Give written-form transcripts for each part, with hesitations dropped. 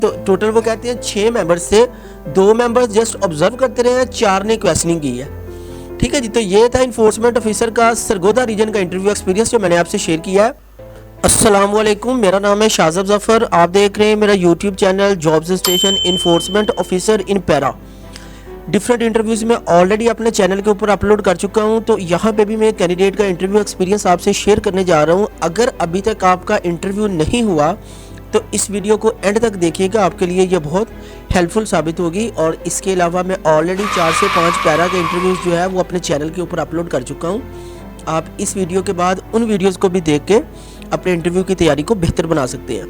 तो टोटल वो कहते हैं 6 मेंबर्स से 2 मेंबर्स जस्ट ऑब्जर्व करते रहे हैं, 4 ने क्वेश्चनिंग की है। ठीक है जी, तो ये था इन्फोर्समेंट ऑफिसर का सरगोदा रीजन का इंटरव्यू एक्सपीरियंस जो मैंने आपसे शेयर किया है। अस्सलाम वालेकुम, मेरा नाम है शाहज़ब ज़फ़र। आप देख रहे हैं मेरा YouTube channel jobs station enforcement officer in para. Different interviews में ऑलरेडी अपने चैनल के ऊपर अपलोड कर चुका हूं, तो यहाँ पे भी मैं कैंडिडेट का इंटरव्यू एक्सपीरियंस आपसे शेयर करने जा रहा हूं। अगर अभी तक आपका इंटरव्यू नहीं हुआ तो इस वीडियो को एंड तक देखिएगा, आपके लिए ये बहुत हेल्पफुल साबित होगी। और इसके अलावा मैं ऑलरेडी 4 से 5 पैरा के इंटरव्यूज़ जो है वो अपने चैनल के ऊपर अपलोड कर चुका हूँ। आप इस वीडियो के बाद उन वीडियोज़ को भी देख के अपने इंटरव्यू की तैयारी को बेहतर बना सकते हैं।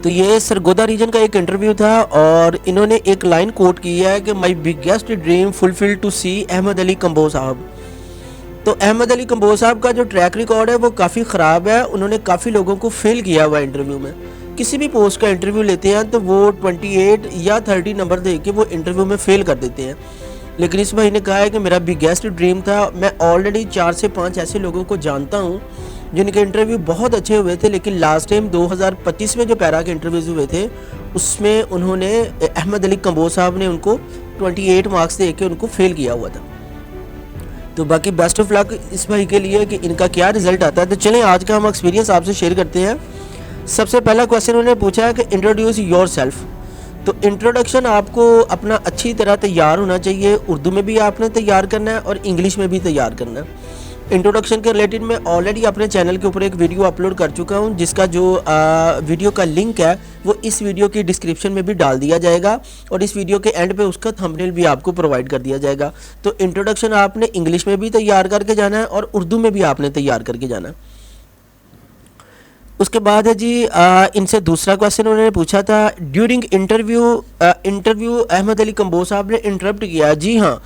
तो ये सरगोदा रीजन का एक इंटरव्यू था और इन्होंने एक लाइन कोट की है कि my biggest dream fulfill to see Ahmad Ali Kamboj साहब। तो अहमद अली कंबोज साहब का जो ट्रैक रिकॉर्ड है वो काफ़ी ख़राब है। उन्होंने काफ़ी लोगों को फेल किया हुआ इंटरव्यू में। किसी भी पोस्ट का इंटरव्यू लेते हैं तो वो 28 या 30 नंबर दे के वो इंटरव्यू में फ़ेल कर देते हैं। लेकिन इस भाई ने कहा है कि मेरा बिगेस्ट ड्रीम था। मैं ऑलरेडी 4 से 5 ऐसे लोगों को जानता हूँ जिनके इंटरव्यू बहुत अच्छे हुए थे, लेकिन लास्ट टाइम 2025 में जो पैरा के इंटरव्यूज़ हुए थे उसमें उन्होंने अहमद अली कंबोज साहब ने उनको 28 मार्क्स दे के उनको फेल किया हुआ था। तो बाकी बेस्ट ऑफ लक इस भाई के लिए कि इनका क्या रिजल्ट आता है। तो चलें आज का हम एक्सपीरियंस आपसे शेयर करते हैं। सबसे पहला क्वेश्चन उन्होंने पूछा है कि इंट्रोड्यूस योर सेल्फ। तो इंट्रोडक्शन आपको अपना अच्छी तरह तैयार होना चाहिए। उर्दू में भी आपने तैयार करना है और इंग्लिश में भी तैयार करना है। इंट्रोडक्शन के रिलेटेड मैं ऑलरेडी अपने चैनल के ऊपर एक वीडियो अपलोड कर चुका हूं, जिसका जो वीडियो का लिंक है वो इस वीडियो की डिस्क्रिप्शन में भी डाल दिया जाएगा और इस वीडियो के एंड पे उसका थंबनेल भी आपको प्रोवाइड कर दिया जाएगा। तो इंट्रोडक्शन आपने इंग्लिश में भी तैयार करके जाना है और उर्दू में भी आपने तैयार करके जाना है। उसके बाद है जी इनसे दूसरा क्वेश्चन उन्होंने पूछा था ड्यूरिंग इंटरव्यू अहमद अली कंबोज साहब ने इंटरप्ट किया। जी हाँ,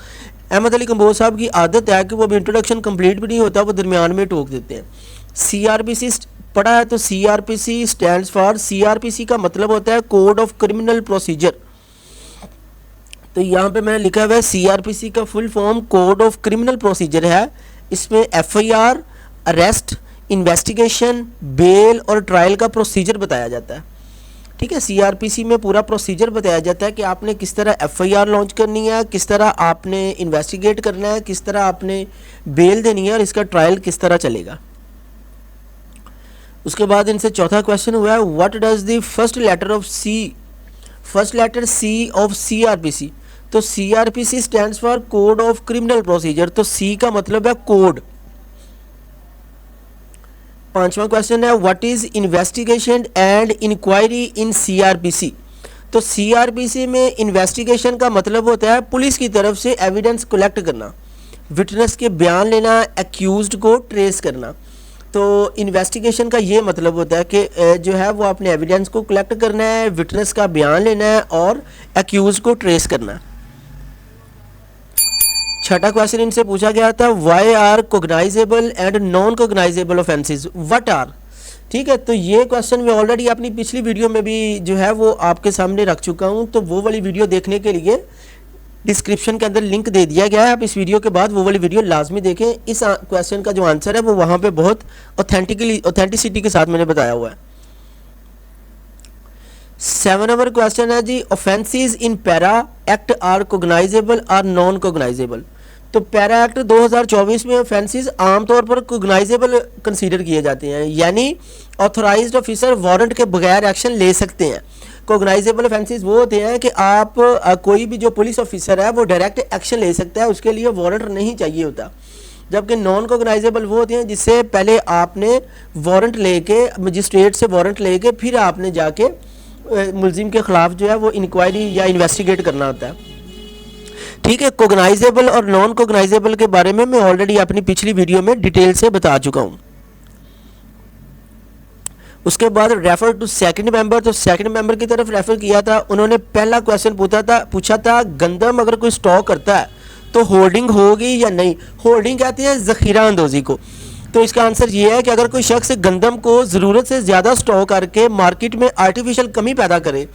अहमद अली कंबोज साहब की आदत है कि वो भी इंट्रोडक्शन कंप्लीट भी नहीं होता, वो दरमियान में टोक देते हैं। सीआरपीसी पढ़ा है तो सीआरपीसी स्टैंड्स फॉर, सीआरपीसी का मतलब होता है कोड ऑफ क्रिमिनल प्रोसीजर। तो यहाँ पे मैंने लिखा हुआ है सीआरपीसी का full form code of criminal procedure है। इसमें एफआईआर, अरेस्ट, इन्वेस्टिगेशन, बेल और ट्रायल का प्रोसीजर बताया जाता है। ठीक है, सीआरपीसी में पूरा प्रोसीजर बताया जाता है कि आपने किस तरह एफआईआर लॉन्च करनी है, किस तरह आपने इन्वेस्टिगेट करना है, किस तरह आपने बेल देनी है और इसका ट्रायल किस तरह चलेगा। उसके बाद इनसे चौथा क्वेश्चन हुआ है what does the first letter C of CrPC. तो CrPC stands for code of criminal procedure. तो सी का मतलब है कोड। पांचवा क्वेश्चन है what is investigation and inquiry in CrPC. तो सीआरपीसी में इन्वेस्टिगेशन का मतलब होता है पुलिस की तरफ से एविडेंस कलेक्ट करना, विटनेस के बयान लेना, एक्यूज्ड को ट्रेस करना। तो इन्वेस्टिगेशन का ये मतलब होता है कि जो है वो आपने एविडेंस को कलेक्ट करना है, विटनेस का बयान लेना है और एक्यूज्ड को ट्रेस करना है। छठा क्वेश्चन इनसे पूछा गया था why are cognizable and non cognizable offences what are. ठीक है, तो ये क्वेश्चन मैं ऑलरेडी अपनी पिछली वीडियो में भी जो है वो आपके सामने रख चुका हूँ। तो वो वाली वीडियो देखने के लिए डिस्क्रिप्शन के अंदर लिंक दे दिया गया है। आप इस वीडियो के बाद वो वाली वीडियो लाजमी देखें। इस क्वेश्चन का जो आंसर है वो वहाँ पर बहुत ऑथेंटिसिटी के साथ मैंने बताया हुआ है। 7 नंबर क्वेश्चन है जी offences in para act are cognizable or non cognizable. तो पैरा एक्ट 2024 में ऑफेंसेस आमतौर पर कोगनाइजेबल कंसीडर किए जाते हैं, यानी ऑथोराइज्ड ऑफिसर वारंट के बगैर एक्शन ले सकते हैं। कोगनाइजेबल ऑफेंसेस वो होते हैं कि आप कोई भी जो पुलिस ऑफिसर है वो डायरेक्ट एक्शन ले सकता है, उसके लिए वारंट नहीं चाहिए होता। जबकि नॉन कोगनाइजेबल वो होते हैं जिससे पहले आपने वारंट लेके मजिस्ट्रेट से वारंट लेके फिर आपने जाके मुलजिम के खिलाफ जो है वो इंक्वायरी या इन्वेस्टिगेट करना होता है। ठीक है, कोगनाइजेबल और नॉन कोगनाइजेबल के बारे में मैं ऑलरेडी अपनी पिछली वीडियो में डिटेल से बता चुका हूं। उसके बाद रेफर टू सेकंड मेंबर। तो सेकंड मेंबर की तरफ रेफर किया था। उन्होंने पहला क्वेश्चन पूछा था गंदम अगर कोई स्टॉक करता है तो होल्डिंग होगी या नहीं। होल्डिंग कहते हैं जखीरा अंदोजी को। तो इसका आंसर ये है कि अगर कोई शख्स गंदम को ज़रूरत से ज़्यादा स्टॉक करके मार्केट में आर्टिफिशियल कमी पैदा करे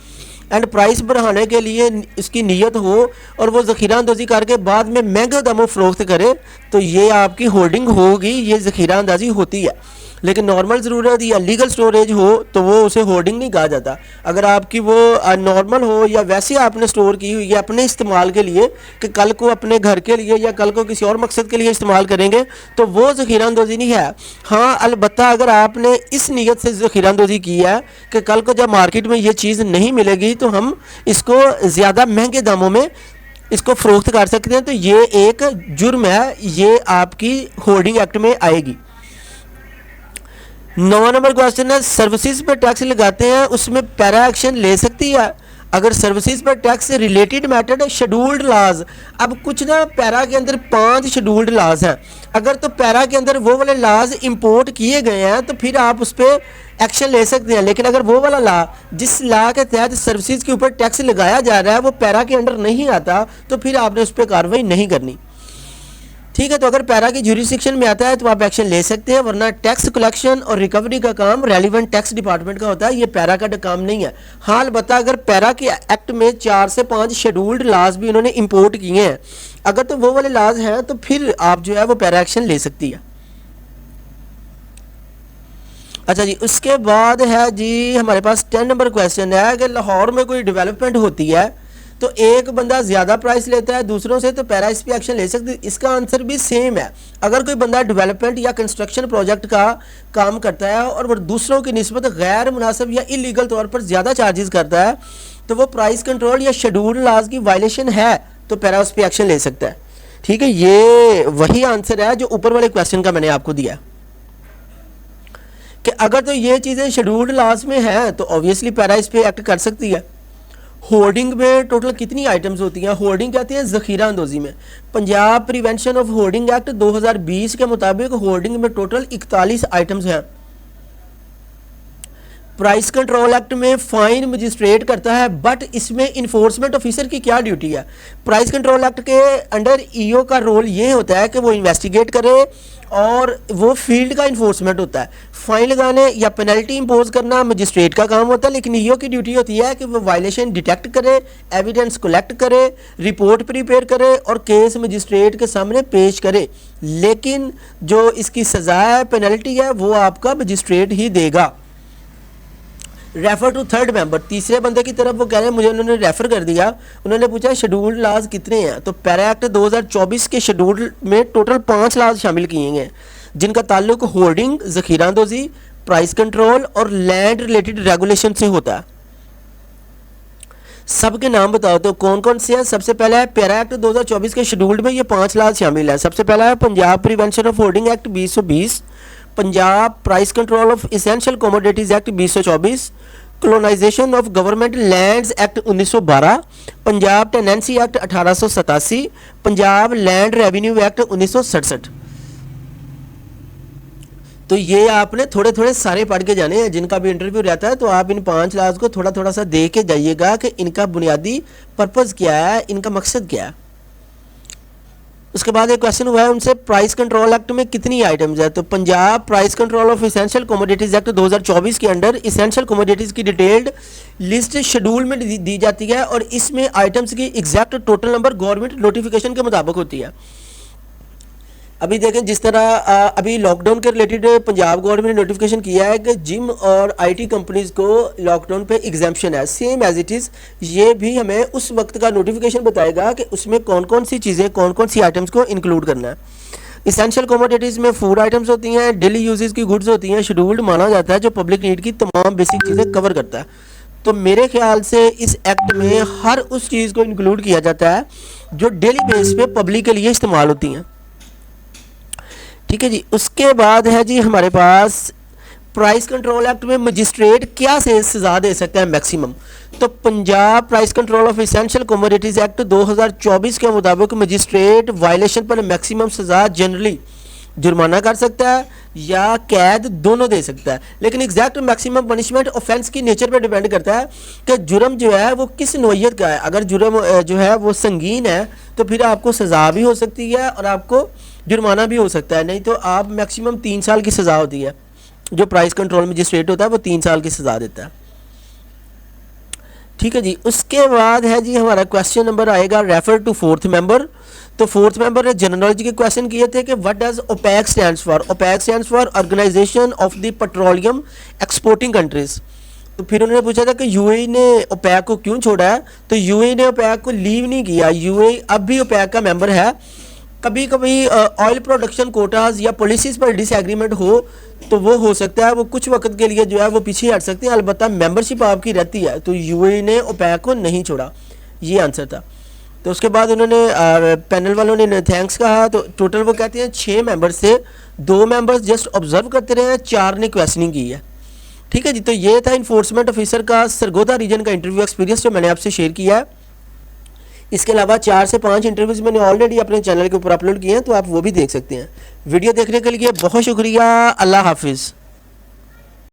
एंड प्राइस बढ़ाने के लिए इसकी नीयत हो और वो ज़ख़ीरा अंदाज़ी करके बाद में महंगे दामों फ़रोख्त करे तो ये आपकी होल्डिंग होगी, ये ज़ख़ीरा अंदाज़ी होती है। लेकिन नॉर्मल ज़रूरत या लीगल स्टोरेज हो तो वो उसे होल्डिंग नहीं कहा जाता। अगर आपकी वो नॉर्मल हो या वैसे आपने स्टोर की हुई है अपने इस्तेमाल के लिए कि कल को अपने घर के लिए या कल को किसी और मकसद के लिए इस्तेमाल करेंगे तो वो ज़ख़ीरा अंदोज़ी नहीं है। हाँ, अलबत्ता अगर आपने इस नीयत से ज़ख़ीरा अंदोज़ी की है कि कल को जब मार्केट में ये चीज़ नहीं मिलेगी तो हम इसको ज़्यादा महंगे दामों में इसको फ़रोख्त कर सकते हैं, तो ये एक जुर्म है, ये आपकी होल्डिंग एक्ट में आएगी। 9 नंबर क्वेश्चन है, सर्विसेज पर टैक्स लगाते हैं उसमें पैरा एक्शन ले सकती है अगर सर्विसेज पर टैक्स से रिलेटेड मैटर शेड्यूल्ड लाज। अब कुछ ना पैरा के अंदर 5 शेड्यूल्ड लाज हैं, अगर तो पैरा के अंदर वो वाले लाज इंपोर्ट किए गए हैं तो फिर आप उस पर एक्शन ले सकते हैं। लेकिन अगर वो वाला ला जिस ला के तहत सर्विसेज के ऊपर टैक्स लगाया जा रहा है वो पैरा के अंडर नहीं आता तो फिर आपने उस पर कार्रवाई नहीं करनी। ठीक है, तो अगर पैरा की ज्यूरिसडिक्शन में आता है तो आप एक्शन ले सकते हैं, वरना टैक्स कलेक्शन और रिकवरी का काम रेलिवेंट टैक्स डिपार्टमेंट का होता है, ये पैरा का काम नहीं है। हाँ, अलबत्ता अगर पैरा के एक्ट में 4 से 5 शेड्यूल्ड लाज भी उन्होंने इंपोर्ट किए हैं, अगर तो वो वाले लाज हैं तो फिर आप जो है वो पैरा एक्शन ले सकती है। अच्छा जी, उसके बाद है जी हमारे पास 10 नंबर क्वेश्चन है कि लाहौर में कोई डेवलपमेंट होती है तो एक बंदा ज़्यादा प्राइस लेता है दूसरों से तो पैरा इस पर एक्शन ले सकती है। इसका आंसर भी सेम है। अगर कोई बंदा डेवलपमेंट या कंस्ट्रक्शन प्रोजेक्ट का काम करता है और वो दूसरों की निस्बत गैर मुनासिब या इलीगल तौर पर ज़्यादा चार्जेस करता है तो वो प्राइस कंट्रोल या शेड्यूल्ड लाज की वायलेशन है तो पैरा उस पर एक्शन ले सकता है। ठीक है, ये वही आंसर है जो ऊपर वाले क्वेश्चन का मैंने आपको दिया कि अगर तो ये चीज़ें शेड्यूल्ड लाज में हैं तो ऑब्वियसली पैरा इस पर एक्ट कर सकती है। होर्डिंग में टोटल कितनी आइटम्स होती हैं? होर्डिंग कहते हैं ज़ख़ीरा अंदोज़ी में। Punjab prevention of hoarding act 2020 के मुताबिक होर्डिंग में टोटल 41 आइटम्स हैं। प्राइस कंट्रोल एक्ट में फाइन मजिस्ट्रेट करता है, बट इसमें इन्फोर्समेंट ऑफिसर की क्या ड्यूटी है? प्राइस कंट्रोल एक्ट के अंडर ईओ का रोल ये होता है कि वो इन्वेस्टिगेट करे और वो फील्ड का इन्फोर्समेंट होता है। फाइन लगाने या पेनल्टी इंपोज करना मजिस्ट्रेट का काम होता है, लेकिन ईओ की ड्यूटी होती है कि वो वायलेशन डिटेक्ट करे, एविडेंस कलेक्ट करे, रिपोर्ट प्रिपेयर करे और केस मजिस्ट्रेट के सामने पेश करे। लेकिन जो इसकी सज़ा है, पेनल्टी है, वो आपका मजिस्ट्रेट ही देगा। रेफर टू थर्ड मेंबर, तीसरे बंदे की तरफ वो कह रहे हैं मुझे उन्होंने रेफर कर दिया, उन्होंने पूछा शेड्यूल्ड लाज कितने हैं, तो पैरा एक्ट 2024 के शेड्यूल में टोटल 5 लाज शामिल किए गए जिनका ताल्लुक होर्डिंग, ज़ख़ीरा अंदोज़ी, प्राइस कंट्रोल और लैंड रिलेटेड रेगुलेशन से होता है। सबके नाम बताओ तो कौन कौन से हैं। सबसे पहला है पैरा एक्ट 2024 के शेड्यूल्ड में ये 5 लाज शामिल है। सबसे पहला है Punjab prevention of hoarding act 2020, Punjab price control of essential commodities act 2024, colonization of government lands act 1912, Punjab tenancy act 1887, Punjab land revenue act 1967। तो ये आपने थोड़े थोड़े सारे पढ़ के जाने हैं। जिनका भी इंटरव्यू रहता है तो आप इन 5 लाज को थोड़ा थोड़ा सा देख के जाइएगा कि इनका बुनियादी पर्पज़ क्या है, इनका मकसद क्या है। उसके बाद एक क्वेश्चन हुआ है उनसे प्राइस कंट्रोल एक्ट में कितनी आइटम्स है, तो Punjab price control of essential commodities act 2024 के अंडर इसेंशियल कमोडिटीज़ की डिटेल्ड लिस्ट शेड्यूल में दी जाती है और इसमें आइटम्स की exact total number government notification के मुताबिक होती है। अभी देखें जिस तरह अभी लॉकडाउन के रिलेटेड पंजाब गवर्नमेंट ने नोटिफिकेशन किया है कि जिम और आईटी कंपनीज को लॉकडाउन पे एग्जाम्पशन है, सेम एज इट इज़ ये भी हमें उस वक्त का नोटिफिकेशन बताएगा कि उसमें कौन कौन सी चीज़ें, कौन कौन सी आइटम्स को इंक्लूड करना है। इसेंशियल कमोडिटीज़ में फूड आइटम्स होती हैं, डेली यूजेस की गुड्स होती हैं, शेड्यूल्ड माना जाता है जो पब्लिक नीड की तमाम बेसिक चीज़ें कवर करता है। तो मेरे ख्याल से इस एक्ट में हर उस चीज़ को इंक्लूड किया जाता है जो डेली बेस पे पब्लिक के लिए इस्तेमाल होती हैं। ठीक है जी, उसके बाद है जी हमारे पास प्राइस कंट्रोल एक्ट में मजिस्ट्रेट क्या से सज़ा दे सकता है मैक्सिमम, तो Punjab price control of essential commodities act 2024 के मुताबिक मजिस्ट्रेट वायलेशन पर मैक्सिमम सज़ा जनरली जुर्माना कर सकता है या कैद, दोनों दे सकता है। लेकिन एग्जैक्ट मैक्सिमम पनिशमेंट ऑफेंस की नेचर पर डिपेंड करता है कि जुर्म जो है वो किस नोयत का है। अगर जुर्म जो है वो संगीन है तो फिर आपको सज़ा भी हो सकती है और आपको जुर्माना भी हो सकता है, नहीं तो आप मैक्सिमम 3 साल की सज़ा होती है। जो प्राइस कंट्रोल मजिस्ट्रेट होता है वो 3 साल की सज़ा देता है। ठीक है जी। उसके बाद है जी हमारा क्वेश्चन नंबर आएगा रेफर टू फोर्थ मेंबर। तो फोर्थ मेंबर ने जनरलॉजी के क्वेश्चन किए थे कि what does OPEC stands for. OPEC stands for organization of the petroleum exporting countries. तो फिर उन्होंने पूछा था कि यूएई ने ओपेक को क्यों छोड़ा है। तो यूएई ने ओपेक को लीव नहीं किया, यूएई अब भी ओपेक का मेंबर है। कभी कभी ऑयल प्रोडक्शन कोटाज या पॉलिसीज पर डिसएग्रीमेंट हो तो वो हो सकता है, वो कुछ वक्त के लिए जो है वो पीछे हट सकते हैं, अलबत्ता मेंबरशिप आपकी रहती है। तो यूएई ने ओपेक को नहीं छोड़ा, ये आंसर था। तो उसके बाद उन्होंने पैनल वालों ने थैंक्स कहा। तो टोटल वो कहते हैं 6 मेंबर से 2 मेंबर्स जस्ट ऑब्जर्व करते रहे हैं, 4 ने क्वेश्चनिंग की है। ठीक है जी। तो ये था इन्फोर्समेंट ऑफिसर का सरगोदा रीजन का इंटरव्यू एक्सपीरियंस जो मैंने आपसे शेयर किया है। इसके अलावा 4 से 5 इंटरव्यूज़ मैंने ऑलरेडी अपने चैनल के ऊपर अपलोड किए हैं, तो आप वो भी देख सकते हैं। वीडियो देखने के लिए बहुत शुक्रिया। अल्लाह हाफिज़।